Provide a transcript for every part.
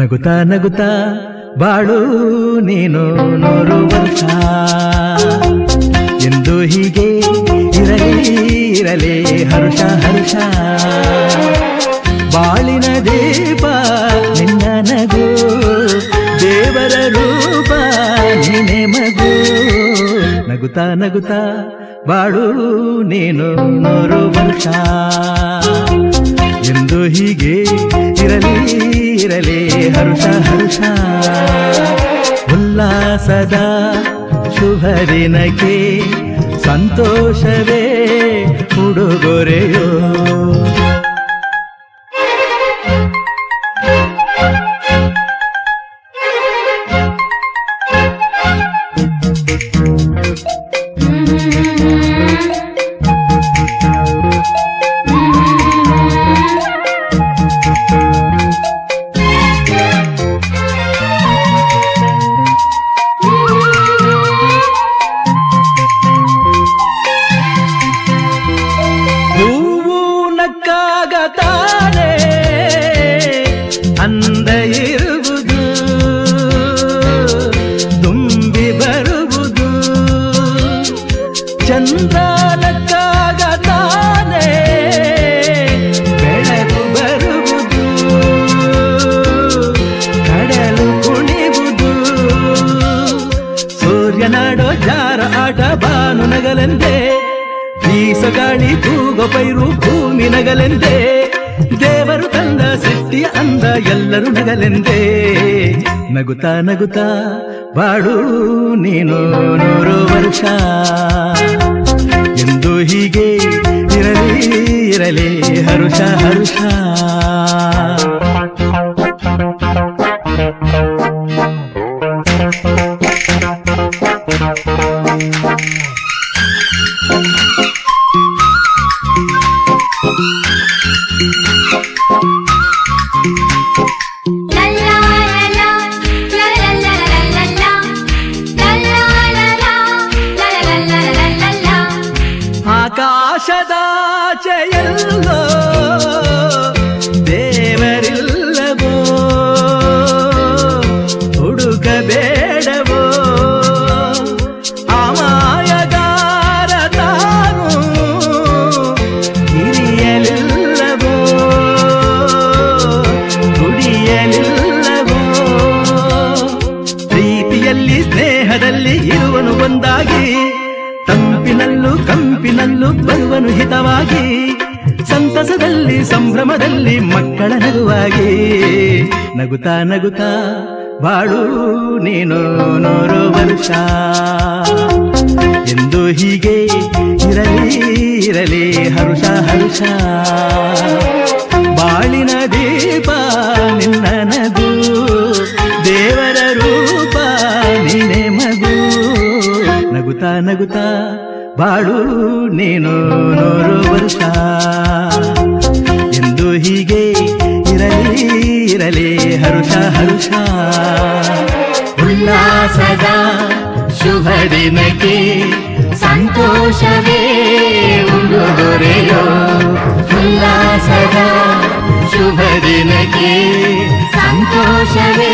ನಗುತ್ತಾ ನಗುತ್ತಾ ಬಾಳು ನೀನು 100 ವರ್ಷ ಎಂದು ಹೀಗೆ ಇರಲಿ ಇರಲಿ ಹರ್ಷ ಹರ್ಷ ಬಾಳಿನ ದೀಪ ನಿನ್ನ ನಗು ದೇವರ ರೂಪ ನೀನೆ ಮಗು ನಗುತ್ತಾ ನಗುತ್ತಾ ಬಾಳು ನೀನು 100 ವರ್ಷ ಎಂದು ಹೀಗೆ ಇರಲಿ ಇರಲಿ ಹರ್ಷ ಹರ್ಷ ಉಲ್ಲಾಸದ ಶುಭ ದಿನಕ್ಕೆ ಸಂತೋಷವೇ ಉಡುಗೊರೆಯೋ ತಾನೆ ಅಂದ ಇರುವುದು ತುಂಬಿ ಬರುವುದು ಚಂದ್ರನಕ್ಕಾಗ ತಾನೆ ಬೆಳಕು ಬರುವುದು ಕಡಲು ಕುಣಿವುದು ಸೂರ್ಯನಾಡೋ ಜಾರ ಆಟ ಬಾನು ನಗಲೆಂದೇ ಬೀಸಗಾಳಿ ತೂಗೋ ಪೈರು ಭೂಮಿ ನಗಲೆಂದೇ ದೇವರು ತಂದ ಸೃಷ್ಟಿಯ ಅಂದ ಎಲ್ಲರೂ ನಗಲೆಂದೇ ನಗುತ್ತಾ ನಗುತ್ತಾ ಬಾಳು ನೀನು 100 ವರ್ಷ ಎಂದು ಹೀಗೆ ಇರಲಿ ಇರಲಿ ಹರುಷ ಹರುಷ ಆಕಾಶದಾಚೆಯಲ್ಲೋ ದೇವರಿಲ್ಲವೋ ಹುಡುಕಬೇಡವೋ ಅಮಾಯಗಾರ ತಾನು ಹಿರಿಯಲಿಲ್ಲವೋ ದುಡಿಯಲಿಲ್ಲವೋ ಪ್ರೀತಿಯಲ್ಲಿ ಸ್ನೇಹದಲ್ಲಿ ಇರುವನು ಒಂದಾಗಿ ತಂಪಿನಲ್ಲೂ ಕಂಪಿನಲ್ಲೂ ಬರುವನು ಹಿತವಾಗಿ ಸಂತಸದಲ್ಲಿ ಸಂಭ್ರಮದಲ್ಲಿ ಮಕ್ಕಳ ನಗುವಾಗಿ ನಗುತ್ತಾ ನಗುತ್ತಾ ಬಾಳು ನೀನು 100 ವರ್ಷ ಎಂದು ಹೀಗೆ ಇರಲಿ ಇರಲಿ ಹರುಷ ಹರುಷ ಬಾಳಿನ ದೀಪ ನಿನ್ನ ನಗು ದೇವರ ರೂಪ ನೀನೆ ಮಗು ನಗುತ್ತಾ ನಗುತ್ತಾ ಬಾಳು ನೀನು 100 ವರ್ಷ ಎಂದು ಹೀಗೆ ಇರಲಿ ಇರಲಿ ಹರುಷ ಹರುಷ ಉಲ್ಲಾಸದ ಶುಭ ದಿನಕ್ಕೆ ಸಂತೋಷವೇ ಉಡುಗೊರೆಯೋ ಉಲ್ಲಾಸದ ಶುಭ ದಿನಕ್ಕೆ ಸಂತೋಷವೇ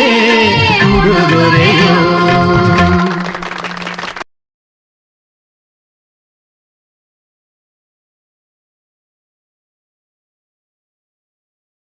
ಉಡುಗೊರೆಯೋ